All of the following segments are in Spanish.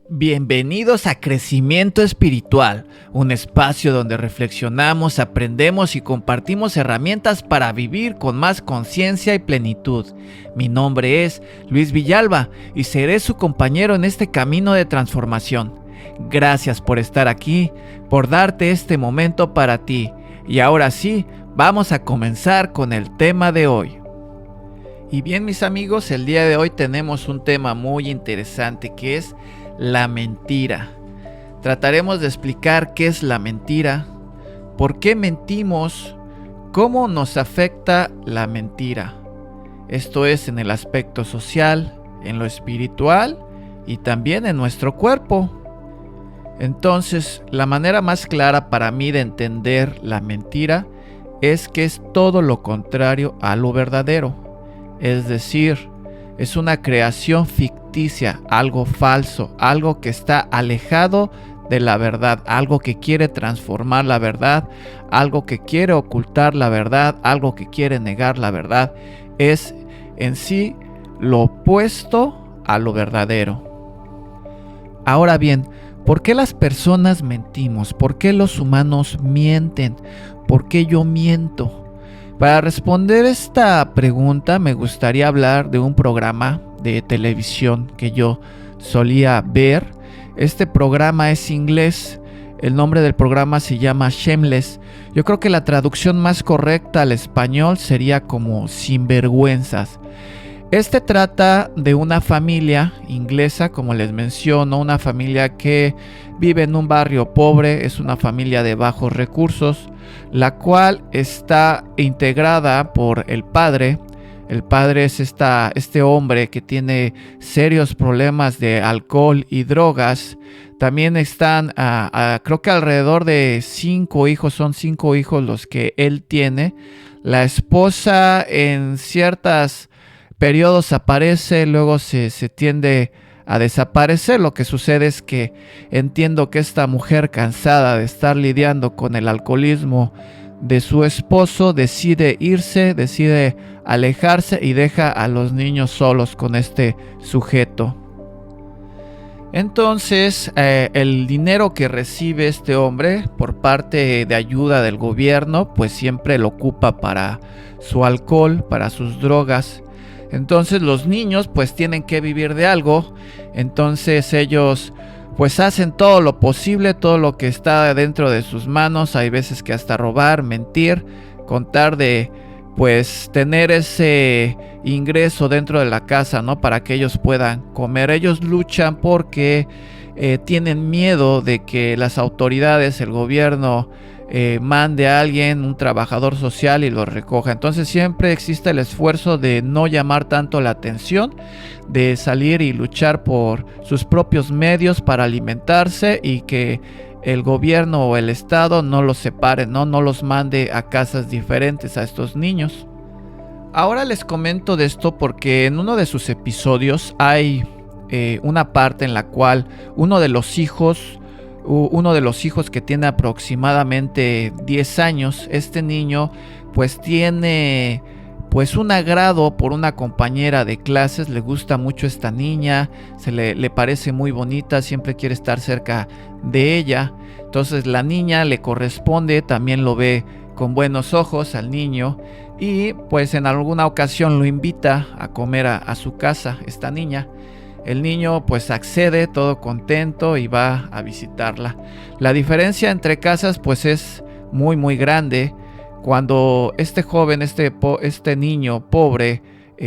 Bienvenidos a Crecimiento Espiritual, un espacio donde reflexionamos, aprendemos y compartimos herramientas para vivir con más conciencia y plenitud. Mi nombre es Luis Villalba y seré su compañero en este camino de transformación. Gracias por estar aquí, por darte este momento para ti. Y ahora sí, vamos a comenzar con el tema de hoy. Y bien, mis amigos, el día de hoy tenemos un tema muy interesante que es la mentira. Trataremos de explicar qué es la mentira, por qué mentimos, cómo nos afecta la mentira. Esto es en el aspecto social, en lo espiritual y también en nuestro cuerpo. Entonces, la manera más clara para mí de entender la mentira es que es todo lo contrario a lo verdadero. Es decir, es una creación ficticia, algo falso, algo que está alejado de la verdad, algo que quiere transformar la verdad, algo que quiere ocultar la verdad, algo que quiere negar la verdad. Es en sí lo opuesto a lo verdadero. Ahora bien, ¿por qué las personas mentimos? ¿Por qué los humanos mienten? ¿Por qué yo miento? Para responder esta pregunta me gustaría hablar de un programa de televisión que yo solía ver. Este programa es inglés, el nombre del programa se llama Shameless. Yo creo que la traducción más correcta al español sería como Sinvergüenzas. Este trata de una familia inglesa, como les menciono, una familia que vive en un barrio pobre, es una familia de bajos recursos, la cual está integrada por el padre. El padre es este hombre que tiene serios problemas de alcohol y drogas. También están, creo que alrededor de 5 hijos, son 5 hijos los que él tiene. La esposa en ciertos periodos aparece, luego se tiende a desaparecer. Lo que sucede es que entiendo que esta mujer, cansada de estar lidiando con el alcoholismo de su esposo, decide irse, decide alejarse y deja a los niños solos con este sujeto. Entonces, el dinero que recibe este hombre por parte de ayuda del gobierno, pues siempre lo ocupa para su alcohol, para sus drogas. Entonces los niños pues tienen que vivir de algo. Entonces ellos pues hacen todo lo posible, todo lo que está dentro de sus manos. Hay veces que hasta robar, mentir, contar de pues tener ese ingreso dentro de la casa, ¿no? Para que ellos puedan comer. Ellos luchan porque tienen miedo de que las autoridades, el gobierno, mande a alguien, un trabajador social, y los recoja. Entonces siempre existe el esfuerzo de no llamar tanto la atención, de salir y luchar por sus propios medios para alimentarse y que el gobierno o el estado no los separe, no los mande a casas diferentes a estos niños. Ahora les comento de esto porque en uno de sus episodios hay una parte en la cual uno de los hijos que tiene aproximadamente 10 años, este niño pues tiene pues un agrado por una compañera de clases, le gusta mucho esta niña, le parece muy bonita, siempre quiere estar cerca de ella. Entonces la niña le corresponde, también lo ve con buenos ojos al niño y pues en alguna ocasión lo invita a comer a su casa, esta niña. El niño pues accede todo contento y va a visitarla. La diferencia entre casas pues es muy grande. Cuando este joven, este niño pobre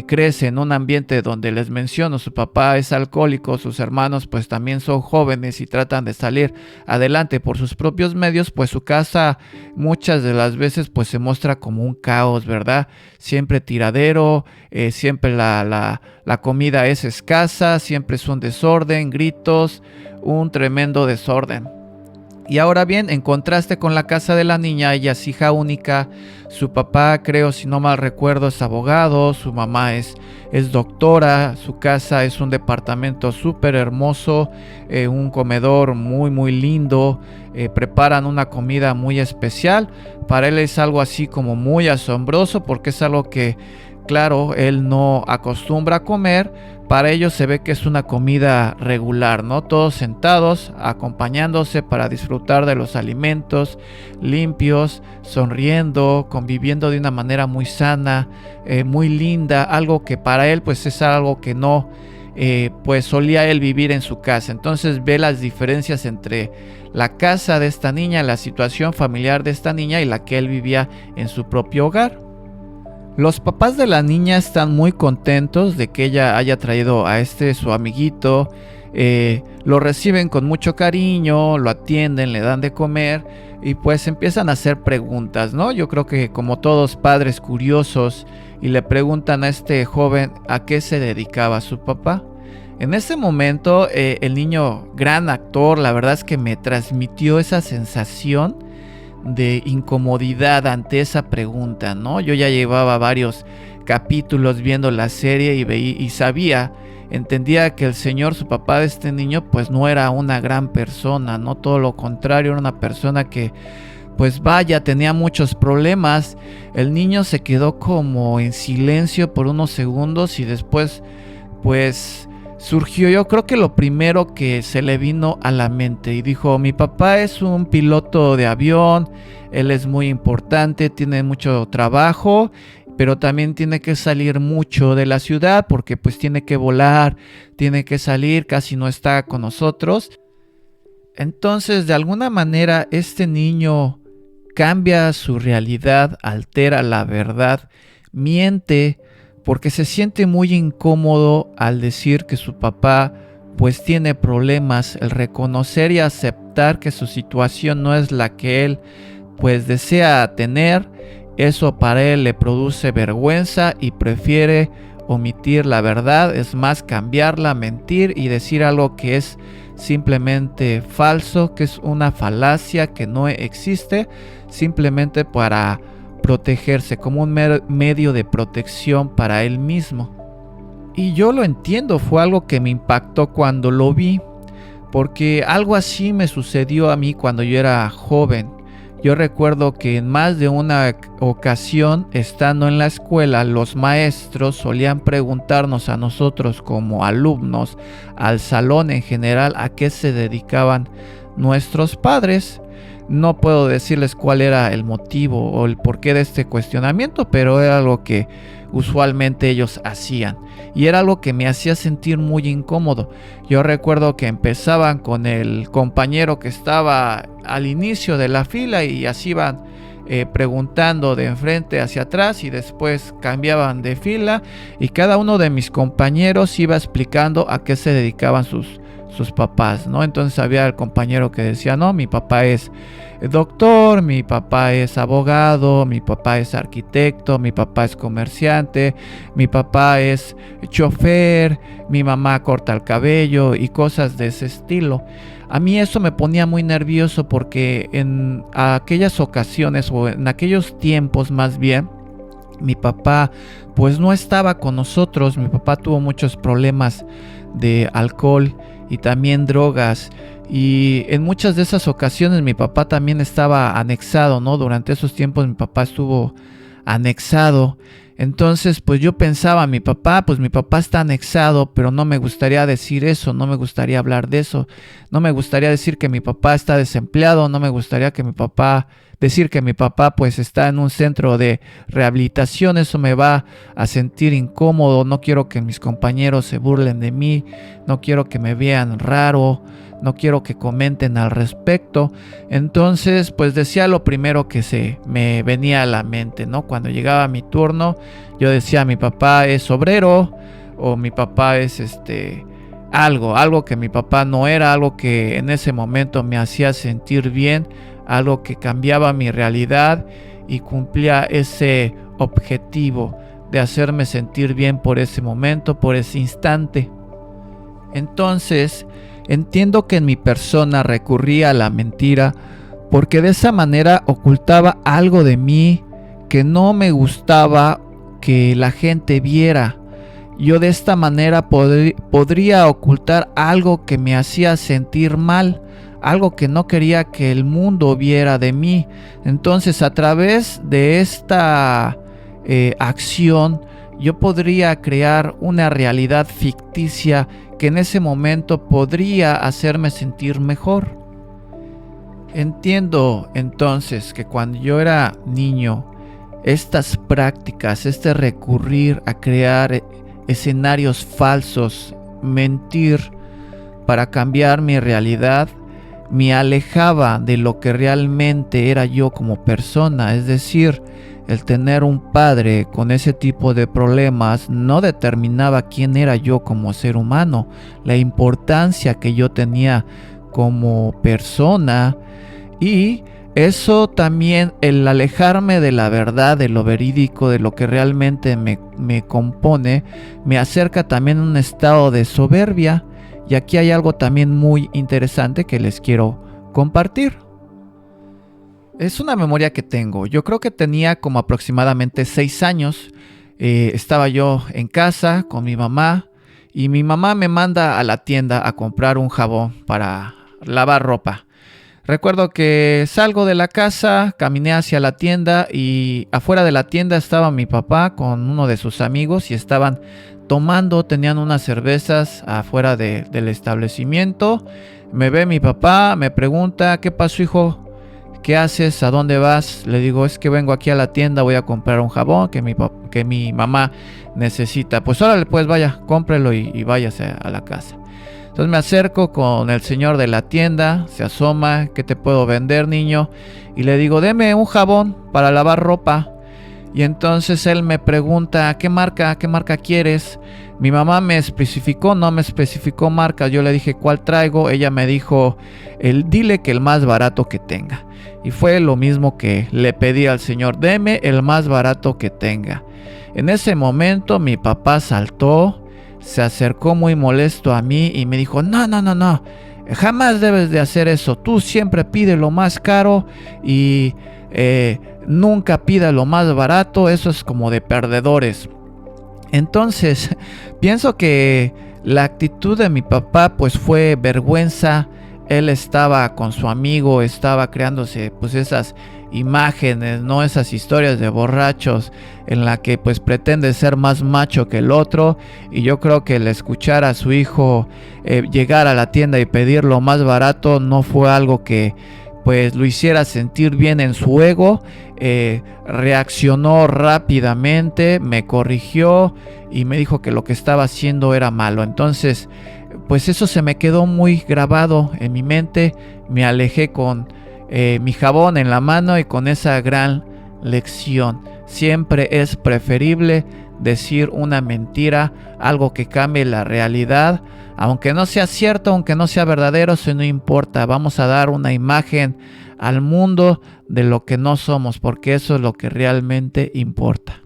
crece en un ambiente donde les menciono, su papá es alcohólico, sus hermanos pues también son jóvenes y tratan de salir adelante por sus propios medios, pues su casa muchas de las veces pues se muestra como un caos, ¿verdad? Siempre tiradero, siempre la comida es escasa, siempre es un desorden, gritos, un tremendo desorden. Y ahora bien, en contraste con la casa de la niña, ella es hija única, su papá, creo, si no mal recuerdo, es abogado, su mamá es doctora, su casa es un departamento súper hermoso, un comedor muy lindo, preparan una comida muy especial. Para él es algo así como muy asombroso porque es algo que claro, él no acostumbra a comer. Para ellos se ve que es una comida regular, ¿no? Todos sentados, acompañándose para disfrutar de los alimentos limpios, sonriendo, conviviendo de una manera muy sana, muy linda, algo que para él pues es algo que no pues solía él vivir en su casa. Entonces ve las diferencias entre la casa de esta niña, la situación familiar de esta niña y la que él vivía en su propio hogar. Los papás de la niña están muy contentos de que ella haya traído a su amiguito. Lo reciben con mucho cariño, lo atienden, le dan de comer y pues empiezan a hacer preguntas, ¿no? Yo creo que como todos padres curiosos, y le preguntan a este joven a qué se dedicaba su papá. En ese momento el niño, gran actor, la verdad es que me transmitió esa sensación de incomodidad ante esa pregunta, ¿no? Yo ya llevaba varios capítulos viendo la serie y entendía que el señor, su papá de este niño, pues no era una gran persona, ¿no? Todo lo contrario, era una persona que, pues vaya, tenía muchos problemas. El niño se quedó como en silencio por unos segundos y después, pues surgió, yo creo que lo primero que se le vino a la mente y dijo: mi papá es un piloto de avión, él es muy importante, tiene mucho trabajo, pero también tiene que salir mucho de la ciudad porque pues tiene que volar, tiene que salir, casi no está con nosotros. Entonces, de alguna manera, este niño cambia su realidad, altera la verdad, miente, porque se siente muy incómodo al decir que su papá pues tiene problemas. El reconocer y aceptar que su situación no es la que él pues desea tener, eso para él le produce vergüenza y prefiere omitir la verdad, es más, cambiarla, mentir y decir algo que es simplemente falso, que es una falacia, que no existe, simplemente para protegerse, como un medio de protección para él mismo. Y yo lo entiendo, fue algo que me impactó cuando lo vi, porque algo así me sucedió a mí cuando yo era joven. Yo recuerdo que en más de una ocasión, estando en la escuela, los maestros solían preguntarnos a nosotros como alumnos, al salón en general, a qué se dedicaban nuestros padres. No puedo decirles cuál era el motivo o el porqué de este cuestionamiento, pero era algo que usualmente ellos hacían y era algo que me hacía sentir muy incómodo. Yo recuerdo que empezaban con el compañero que estaba al inicio de la fila y así iban preguntando de enfrente hacia atrás y después cambiaban de fila y cada uno de mis compañeros iba explicando a qué se dedicaban sus papás, ¿no? Entonces había el compañero que decía: no, mi papá es doctor, mi papá es abogado, mi papá es arquitecto, mi papá es comerciante, mi papá es chofer, mi mamá corta el cabello y cosas de ese estilo. A mí eso me ponía muy nervioso porque en aquellas ocasiones o en aquellos tiempos más bien, mi papá pues no estaba con nosotros. Mi papá tuvo muchos problemas de alcohol y también drogas, y en muchas de esas ocasiones mi papá también estaba anexado, ¿no? Durante esos tiempos mi papá estuvo anexado. Entonces pues yo pensaba: mi papá está anexado, pero no me gustaría decir eso, no me gustaría hablar de eso, no me gustaría decir que mi papá está desempleado, no me gustaría decir que mi papá pues está en un centro de rehabilitación, eso me va a sentir incómodo, no quiero que mis compañeros se burlen de mí, no quiero que me vean raro, no quiero que comenten al respecto. Entonces pues decía lo primero que se me venía a la mente, ¿no? Cuando llegaba mi turno yo decía: mi papá es obrero, o mi papá es algo que mi papá no era, algo que en ese momento me hacía sentir bien, algo que cambiaba mi realidad y cumplía ese objetivo de hacerme sentir bien por ese momento, por ese instante. Entonces, entiendo que en mi persona recurría a la mentira porque de esa manera ocultaba algo de mí que no me gustaba que la gente viera. Yo de esta manera podría ocultar algo que me hacía sentir mal, algo que no quería que el mundo viera de mí. Entonces, a través de esta acción, yo podría crear una realidad ficticia que en ese momento podría hacerme sentir mejor. Entiendo entonces que cuando yo era niño, estas prácticas, este recurrir a crear escenarios falsos, mentir para cambiar mi realidad, me alejaba de lo que realmente era yo como persona. Es decir, el tener un padre con ese tipo de problemas no determinaba quién era yo como ser humano, la importancia que yo tenía como persona. Y eso también, el alejarme de la verdad, de lo verídico, de lo que realmente me compone, me acerca también a un estado de soberbia. Y aquí hay algo también muy interesante que les quiero compartir. Es una memoria que tengo. Yo creo que tenía como aproximadamente 6 años. Estaba yo en casa con mi mamá y mi mamá me manda a la tienda a comprar un jabón para lavar ropa. Recuerdo que salgo de la casa, caminé hacia la tienda y afuera de la tienda estaba mi papá con uno de sus amigos y estaban tomando, tenían unas cervezas afuera del establecimiento. Me ve mi papá, me pregunta: ¿qué pasó, hijo? ¿Qué haces? ¿A dónde vas? Le digo: es que vengo aquí a la tienda, voy a comprar un jabón que mi mamá necesita. Pues órale, pues vaya, cómprelo y váyase a la casa. Entonces me acerco con el señor de la tienda, se asoma: ¿qué te puedo vender, niño? Y le digo: deme un jabón para lavar ropa. Y entonces él me pregunta: ¿qué marca quieres? Mi mamá me especificó, no me especificó marca. Yo le dije: ¿cuál traigo? Ella me dijo: dile que el más barato que tenga. Y fue lo mismo que le pedí al señor: deme el más barato que tenga. En ese momento mi papá saltó, se acercó muy molesto a mí y me dijo: no, jamás debes de hacer eso. Tú siempre pide lo más caro y nunca pida lo más barato. Eso es como de perdedores. Entonces pienso que la actitud de mi papá pues fue vergüenza. Él estaba con su amigo, estaba creándose pues esas imágenes, ¿no? Esas historias de borrachos en la que pues pretende ser más macho que el otro. Y yo creo que el escuchar a su hijo llegar a la tienda y pedir lo más barato no fue algo que pues lo hiciera sentir bien en su ego. Reaccionó rápidamente, me corrigió y me dijo que lo que estaba haciendo era malo. Entonces pues eso se me quedó muy grabado en mi mente. Me alejé con mi jabón en la mano y con esa gran lección: siempre es preferible decir una mentira, algo que cambie la realidad, aunque no sea cierto, aunque no sea verdadero. Eso no importa. Vamos a dar una imagen al mundo de lo que no somos, porque eso es lo que realmente importa.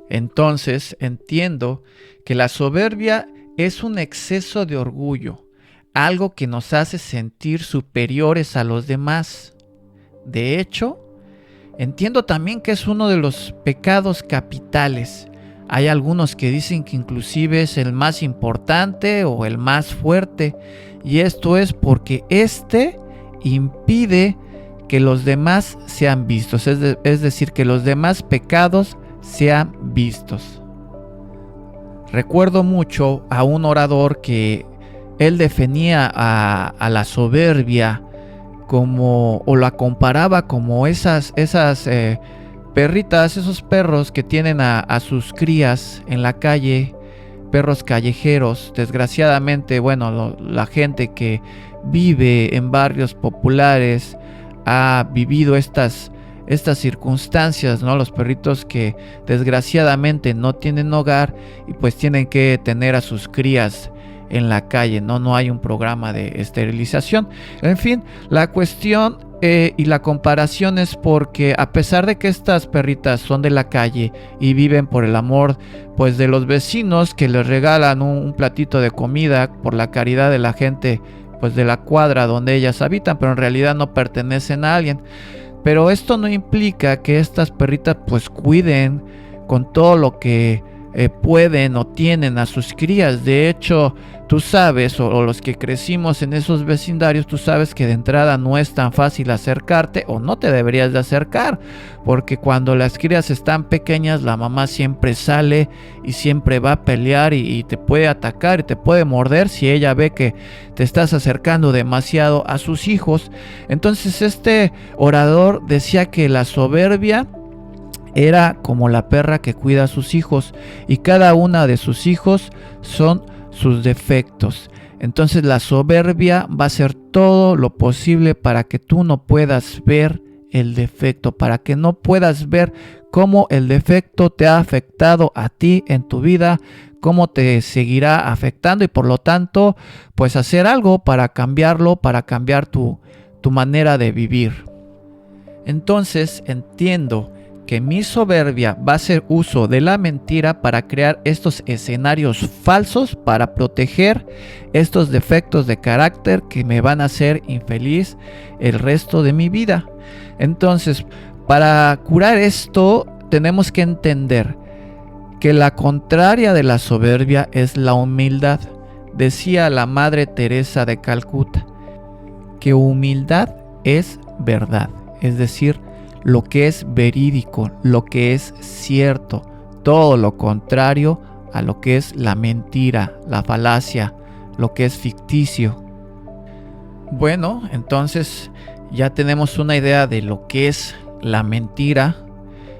Entonces entiendo que la soberbia es un exceso de orgullo, algo que nos hace sentir superiores a los demás. De hecho, entiendo también que es uno de los pecados capitales. Hay algunos que dicen que inclusive es el más importante o el más fuerte, y esto es porque este impide que los demás sean vistos, es decir, que los demás pecados sean vistos. Recuerdo mucho a un orador que él definía a la soberbia como, o la comparaba como esas perritas, esos perros que tienen a sus crías en la calle, perros callejeros. Desgraciadamente, bueno, la gente que vive en barrios populares ha vivido estas circunstancias, ¿no? Los perritos que desgraciadamente no tienen hogar y pues tienen que tener a sus crías en la calle, no hay un programa de esterilización. En fin, la cuestión y la comparación es porque a pesar de que estas perritas son de la calle y viven por el amor pues de los vecinos que les regalan un platito de comida por la caridad de la gente pues de la cuadra donde ellas habitan, pero en realidad no pertenecen a alguien. Pero esto no implica que estas perritas pues cuiden con todo lo que pueden o tienen a sus crías. De hecho, tú sabes, o los que crecimos en esos vecindarios, tú sabes que de entrada no es tan fácil acercarte o no te deberías de acercar, porque cuando las crías están pequeñas, la mamá siempre sale y siempre va a pelear y te puede atacar y te puede morder si ella ve que te estás acercando demasiado a sus hijos. Entonces este orador decía que la soberbia era como la perra que cuida a sus hijos, y cada una de sus hijos son sus defectos. Entonces la soberbia va a hacer todo lo posible para que tú no puedas ver el defecto, para que no puedas ver cómo el defecto te ha afectado a ti en tu vida, cómo te seguirá afectando, y por lo tanto, pues hacer algo para cambiarlo, para cambiar tu manera de vivir. Entonces entiendo que mi soberbia va a hacer uso de la mentira para crear estos escenarios falsos, para proteger estos defectos de carácter que me van a hacer infeliz el resto de mi vida. Entonces, para curar esto, tenemos que entender que la contraria de la soberbia es la humildad. Decía la Madre Teresa de Calcuta que humildad es verdad, es decir, lo que es verídico, lo que es cierto, todo lo contrario a lo que es la mentira, la falacia, lo que es ficticio. Bueno, entonces ya tenemos una idea de lo que es la mentira,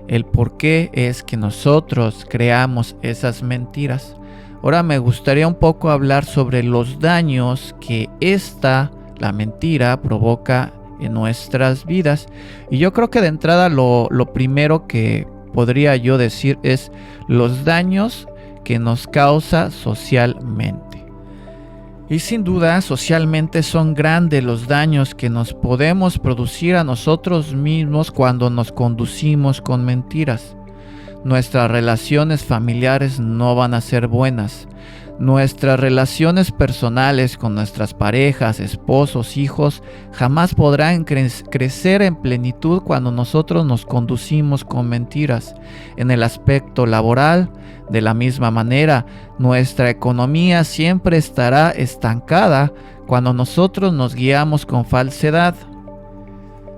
el por qué es que nosotros creamos esas mentiras. Ahora me gustaría un poco hablar sobre los daños que la mentira provoca en nuestras vidas. Y yo creo que de entrada lo primero que podría yo decir es los daños que nos causa socialmente. Y sin duda, socialmente son grandes los daños que nos podemos producir a nosotros mismos cuando nos conducimos con mentiras. Nuestras relaciones familiares no van a ser buenas. Nuestras relaciones personales con nuestras parejas, esposos, hijos, jamás podrán crecer en plenitud cuando nosotros nos conducimos con mentiras. En el aspecto laboral, de la misma manera, nuestra economía siempre estará estancada cuando nosotros nos guiamos con falsedad.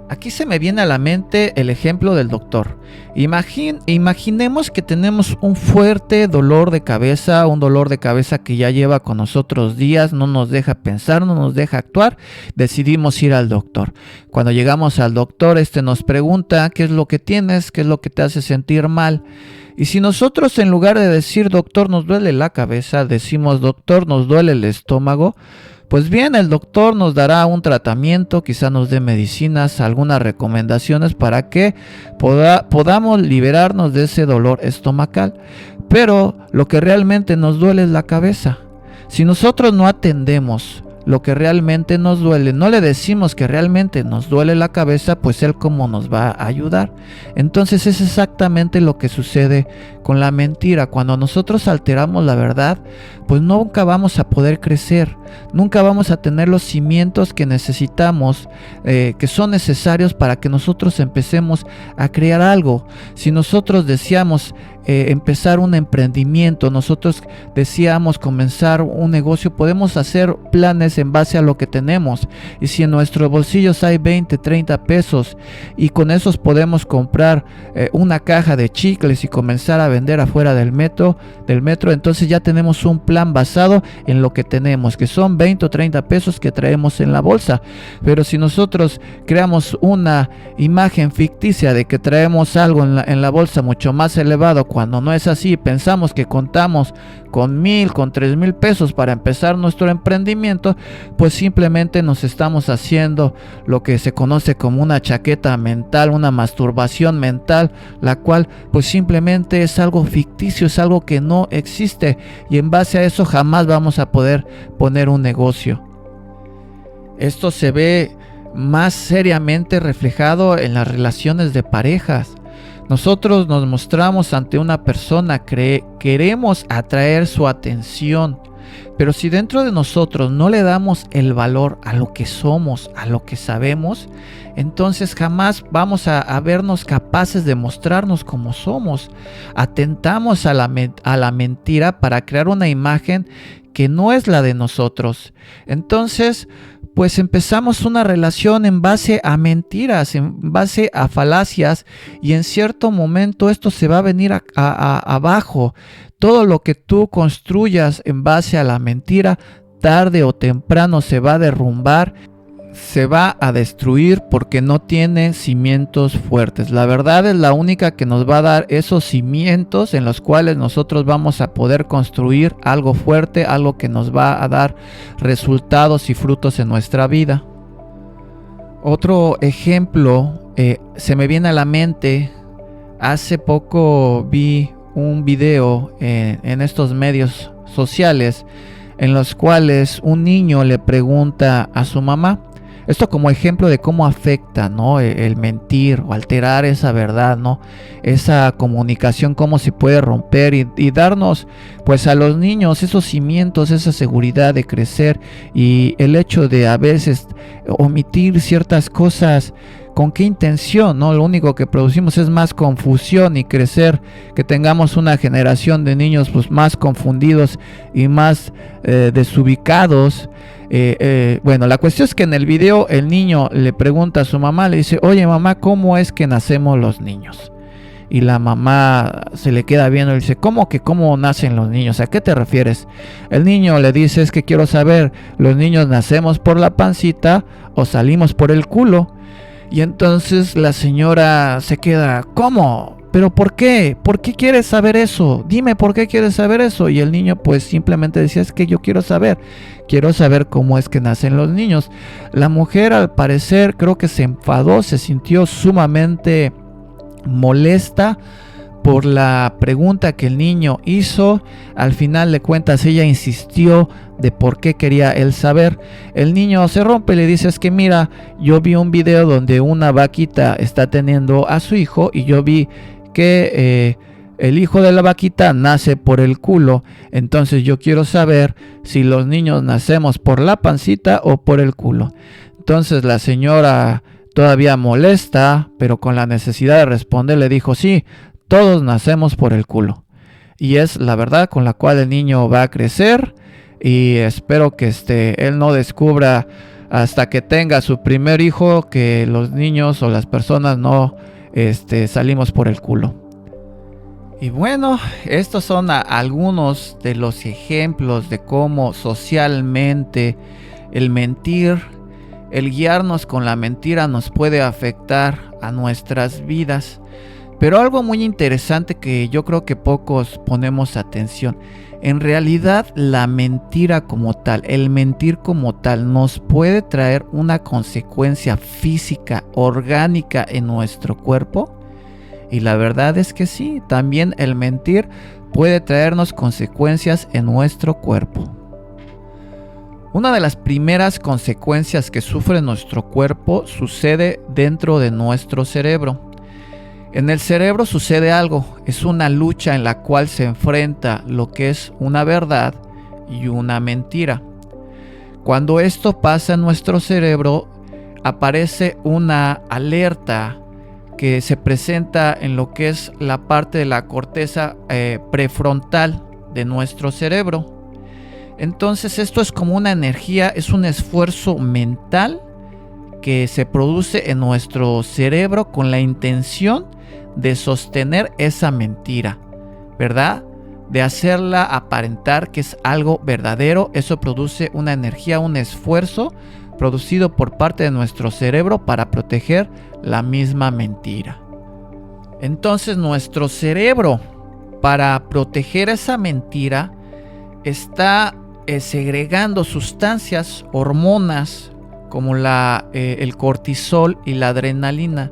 Aquí se me viene a la mente el ejemplo del doctor. Imaginemos que tenemos un fuerte dolor de cabeza, un dolor de cabeza que ya lleva con nosotros días, no nos deja pensar, no nos deja actuar. Decidimos ir al doctor. Cuando llegamos al doctor, nos pregunta qué es lo que tienes, qué es lo que te hace sentir mal. Y si nosotros, en lugar de decir doctor nos duele la cabeza, decimos doctor nos duele el estómago, pues bien, el doctor nos dará un tratamiento, quizá nos dé medicinas, algunas recomendaciones para que podamos liberarnos de ese dolor estomacal. Pero lo que realmente nos duele es la cabeza. Si nosotros no atendemos lo que realmente nos duele, no le decimos que realmente nos duele la cabeza, pues él cómo nos va a ayudar. Entonces es exactamente lo que sucede con la mentira. Cuando nosotros alteramos la verdad, pues nunca vamos a poder crecer, nunca vamos a tener los cimientos que necesitamos, que son necesarios para que nosotros empecemos a crear algo. Si nosotros deseamos empezar un emprendimiento, nosotros deseamos comenzar un negocio, podemos hacer planes en base a lo que tenemos. Y si en nuestros bolsillos hay 20, 30 pesos y con esos podemos comprar una caja de chicles y comenzar a vender afuera del metro, entonces ya tenemos un plan basado en lo que tenemos, que son 20 o 30 pesos que traemos en la bolsa. Pero si nosotros creamos una imagen ficticia de que traemos algo en la bolsa mucho más elevado, cuando no es así, pensamos que contamos con 1,000, con 3,000 pesos para empezar nuestro emprendimiento, pues simplemente nos estamos haciendo lo que se conoce como una chaqueta mental, una masturbación mental, la cual pues simplemente es algo ficticio, es algo que no existe, y en base a eso jamás vamos a poder poner un negocio. Esto se ve más seriamente reflejado en las relaciones de parejas. Nosotros nos mostramos ante una persona, queremos atraer su atención, Pero si dentro de nosotros no le damos el valor a lo que somos, a lo que sabemos, entonces jamás vamos a vernos capaces de mostrarnos como somos. Atentamos a la mentira para crear una imagen que no es la de nosotros. Entonces, pues empezamos una relación en base a mentiras, en base a falacias, y en cierto momento esto se va a venir abajo. Todo lo que tú construyas en base a la mentira, tarde o temprano se va a derrumbar, se va a destruir porque no tiene cimientos fuertes. La verdad es la única que nos va a dar esos cimientos en los cuales nosotros vamos a poder construir algo fuerte, algo que nos va a dar resultados y frutos en nuestra vida. Otro ejemplo se me viene a la mente. Hace poco vi un video en estos medios sociales en los cuales un niño le pregunta a su mamá. Esto como ejemplo de cómo afecta, ¿no?, el mentir o alterar esa verdad, ¿no? Esa comunicación, cómo se puede romper y darnos, pues, a los niños esos cimientos, esa seguridad de crecer, y el hecho de a veces omitir ciertas cosas. ¿Con qué intención? ¿No? Lo único que producimos es más confusión y crecer, que tengamos una generación de niños pues más confundidos y más desubicados. Bueno, la cuestión es que en el video el niño le pregunta a su mamá, le dice: oye mamá, ¿cómo es que nacemos los niños? Y la mamá se le queda viendo y dice: ¿cómo que cómo nacen los niños? ¿A qué te refieres? El niño le dice: es que quiero saber, ¿los niños nacemos por la pancita o salimos por el culo? Y entonces la señora se queda: ¿cómo? ¿Pero por qué? ¿Por qué quieres saber eso? Dime por qué quieres saber eso. Y el niño pues simplemente decía: es que yo quiero saber cómo es que nacen los niños. La mujer, al parecer, creo que se enfadó, se sintió sumamente molesta por la pregunta que el niño hizo. Al final de cuentas ella insistió de por qué quería él saber. El niño se rompe y le dice: es que mira, yo vi un video donde una vaquita está teniendo a su hijo y yo vi que el hijo de la vaquita nace por el culo. Entonces yo quiero saber si los niños nacemos por la pancita o por el culo. Entonces la señora, todavía molesta, pero con la necesidad de responder, le dijo: sí, todos nacemos por el culo. Y es la verdad con la cual el niño va a crecer, y espero que él no descubra hasta que tenga su primer hijo que los niños o las personas no salimos por el culo. Y bueno, estos son algunos de los ejemplos de cómo socialmente el mentir, el guiarnos con la mentira, nos puede afectar a nuestras vidas. Pero algo muy interesante que yo creo que pocos ponemos atención: en realidad la mentira como tal, el mentir como tal, nos puede traer una consecuencia física, orgánica en nuestro cuerpo. Y la verdad es que sí, también el mentir puede traernos consecuencias en nuestro cuerpo. Una de las primeras consecuencias que sufre nuestro cuerpo sucede dentro de nuestro cerebro. En el cerebro sucede algo, es una lucha en la cual se enfrenta lo que es una verdad y una mentira. Cuando esto pasa en nuestro cerebro, aparece una alerta que se presenta en lo que es la parte de la corteza prefrontal de nuestro cerebro. Entonces esto es como una energía, es un esfuerzo mental que se produce en nuestro cerebro con la intención de sostener esa mentira, ¿verdad? De hacerla aparentar que es algo verdadero. Eso produce una energía, un esfuerzo producido por parte de nuestro cerebro para proteger la misma mentira. Entonces nuestro cerebro, para proteger esa mentira, está segregando sustancias, hormonas como el cortisol y la adrenalina,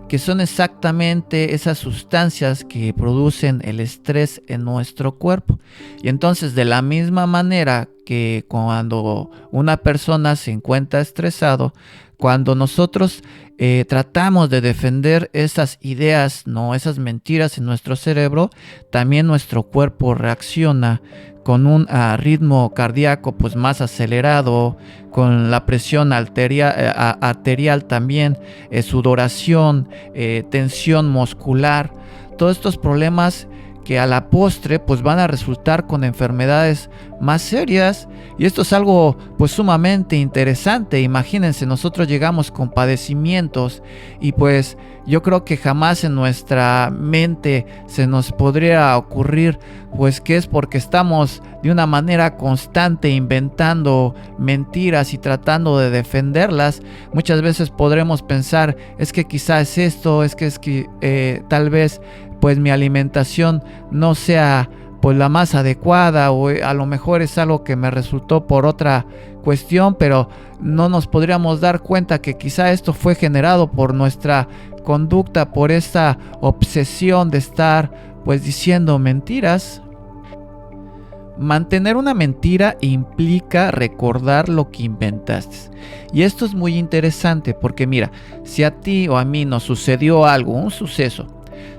que son exactamente esas sustancias que producen el estrés en nuestro cuerpo. Y entonces, de la misma manera que cuando una persona se encuentra estresado, cuando nosotros tratamos de defender esas ideas, no, esas mentiras en nuestro cerebro, también nuestro cuerpo reacciona con un ritmo cardíaco pues más acelerado, con la presión arterial también, sudoración, tensión muscular, todos estos problemas que a la postre pues van a resultar con enfermedades más serias. Y esto es algo pues sumamente interesante. Imagínense, nosotros llegamos con padecimientos y pues yo creo que jamás en nuestra mente se nos podría ocurrir pues que es porque estamos de una manera constante inventando mentiras y tratando de defenderlas. Muchas veces podremos pensar, es que quizás es esto, es que tal vez pues mi alimentación no sea pues la más adecuada, o a lo mejor es algo que me resultó por otra cuestión, pero no nos podríamos dar cuenta que quizá esto fue generado por nuestra conducta, por esta obsesión de estar pues diciendo mentiras. Mantener una mentira implica recordar lo que inventaste. Y esto es muy interesante porque mira, si a ti o a mí nos sucedió algo, un suceso,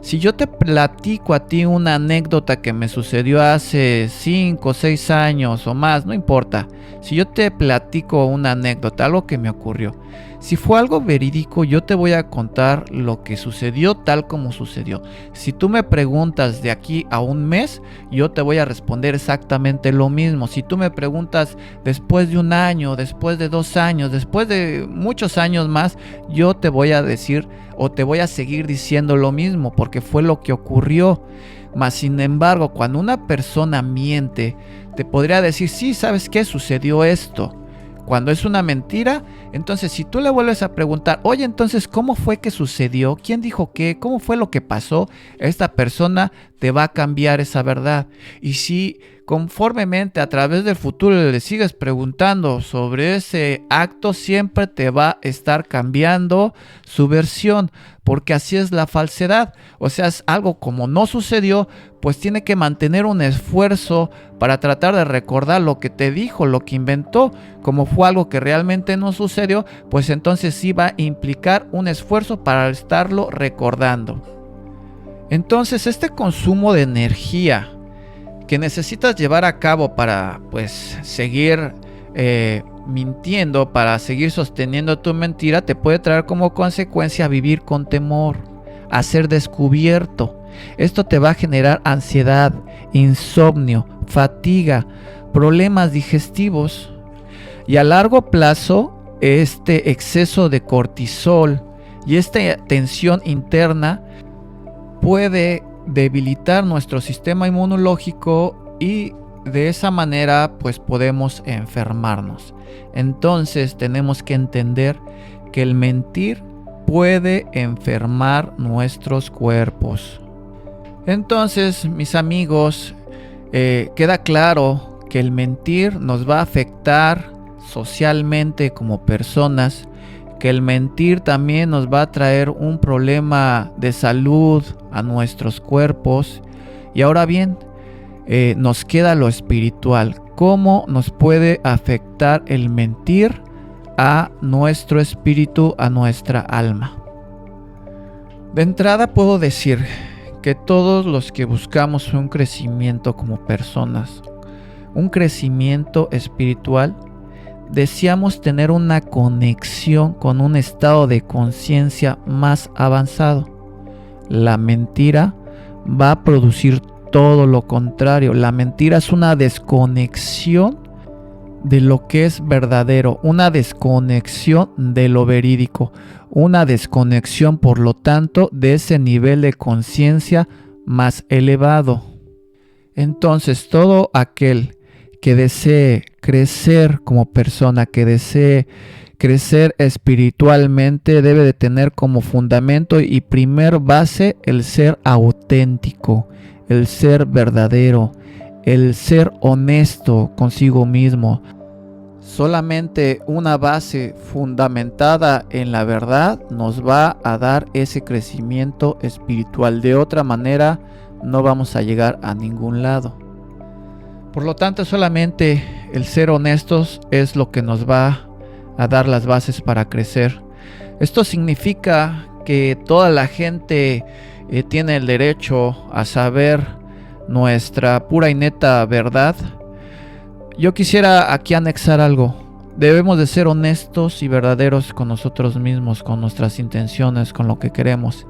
si yo te platico a ti una anécdota que me sucedió hace 5 o 6 años o más, no importa. Si yo te platico una anécdota, algo que me ocurrió, si fue algo verídico, yo te voy a contar lo que sucedió tal como sucedió. Si tú me preguntas de aquí a un mes, yo te voy a responder exactamente lo mismo. Si tú me preguntas después de un año, después de 2 años, después de muchos años más, yo te voy a decir o te voy a seguir diciendo lo mismo porque fue lo que ocurrió. Mas sin embargo, cuando una persona miente, te podría decir, sí, ¿sabes qué? Sucedió esto. Cuando es una mentira, entonces si tú le vuelves a preguntar, oye, entonces, ¿cómo fue que sucedió? ¿Quién dijo qué? ¿Cómo fue lo que pasó? Esta persona te va a cambiar esa verdad. Y si conformemente a través del futuro le sigues preguntando sobre ese acto, siempre te va a estar cambiando su versión, porque así es la falsedad. O sea, es algo como no sucedió, pues tiene que mantener un esfuerzo para tratar de recordar lo que te dijo, lo que inventó. Como fue algo que realmente no sucedió, pues entonces sí va a implicar un esfuerzo para estarlo recordando. Entonces, este consumo de energía que necesitas llevar a cabo para pues seguir mintiendo, para seguir sosteniendo tu mentira, te puede traer como consecuencia vivir con temor, a ser descubierto. Esto te va a generar ansiedad, insomnio, fatiga, problemas digestivos y a largo plazo este exceso de cortisol y esta tensión interna puede debilitar nuestro sistema inmunológico y de esa manera pues podemos enfermarnos. Entonces tenemos que entender que el mentir puede enfermar nuestros cuerpos. Entonces, mis amigos, queda claro que el mentir nos va a afectar socialmente como personas, que el mentir también nos va a traer un problema de salud a nuestros cuerpos. Y ahora bien, nos queda lo espiritual. ¿Cómo nos puede afectar el mentir a nuestro espíritu, a nuestra alma? De entrada puedo decir que todos los que buscamos un crecimiento como personas, un crecimiento espiritual, deseamos tener una conexión con un estado de conciencia más avanzado. La mentira va a producir todo lo contrario. La mentira es una desconexión de lo que es verdadero, una desconexión de lo verídico, una desconexión, por lo tanto, de ese nivel de conciencia más elevado. Entonces, todo aquel que desee crecer como persona, que desee crecer espiritualmente, debe de tener como fundamento y primer base el ser auténtico, el ser verdadero, el ser honesto consigo mismo. Solamente una base fundamentada en la verdad nos va a dar ese crecimiento espiritual. De otra manera, no vamos a llegar a ningún lado. Por lo tanto, solamente el ser honestos es lo que nos va a dar las bases para crecer. Esto significa que toda la gente tiene el derecho a saber nuestra pura y neta verdad. Yo quisiera aquí anexar algo. Debemos de ser honestos y verdaderos con nosotros mismos, con nuestras intenciones, con lo que queremos.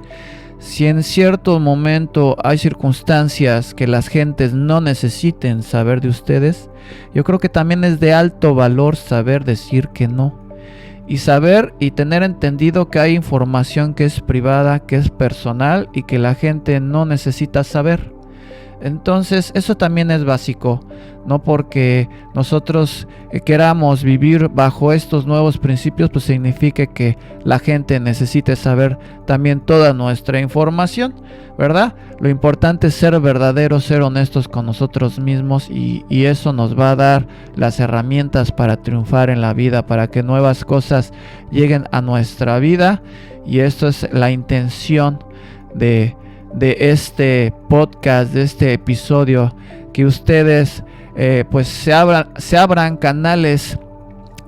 Si en cierto momento hay circunstancias que las gentes no necesiten saber de ustedes, yo creo que también es de alto valor saber decir que no. Y saber y tener entendido que hay información que es privada, que es personal y que la gente no necesita saber. Entonces eso también es básico, no porque nosotros queramos vivir bajo estos nuevos principios, pues significa que la gente necesite saber también toda nuestra información, ¿verdad? Lo importante es ser verdaderos, ser honestos con nosotros mismos y eso nos va a dar las herramientas para triunfar en la vida, para que nuevas cosas lleguen a nuestra vida, y esto es la intención de este podcast, de este episodio, que ustedes pues se abran canales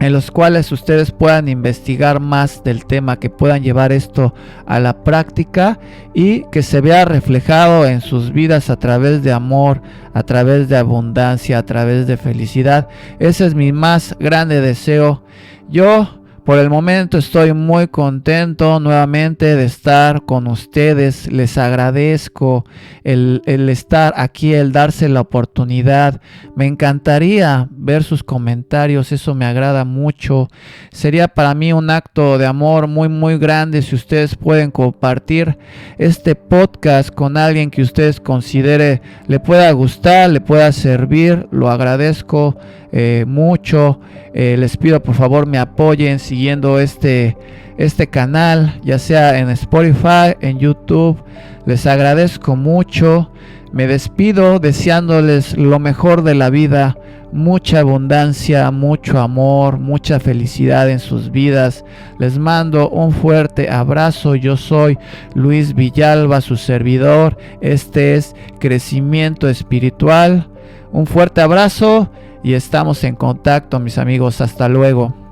en los cuales ustedes puedan investigar más del tema, que puedan llevar esto a la práctica y que se vea reflejado en sus vidas a través de amor, a través de abundancia, a través de felicidad. Ese es mi más grande deseo. Yo por el momento estoy muy contento nuevamente de estar con ustedes. Les agradezco el estar aquí, el darse la oportunidad. Me encantaría ver sus comentarios, eso me agrada mucho. Sería para mí un acto de amor muy muy grande si ustedes pueden compartir este podcast con alguien que ustedes considere le pueda gustar, le pueda servir. Lo agradezco mucho. Les pido por favor me apoyen siguiendo este canal, ya sea en Spotify, en YouTube. Les agradezco mucho. Me despido deseándoles lo mejor de la vida, mucha abundancia, mucho amor, mucha felicidad en sus vidas. Les mando un fuerte abrazo. Yo soy Luis Villalba, su servidor. Este es Crecimiento Espiritual. Un fuerte abrazo y estamos en contacto, mis amigos. Hasta luego.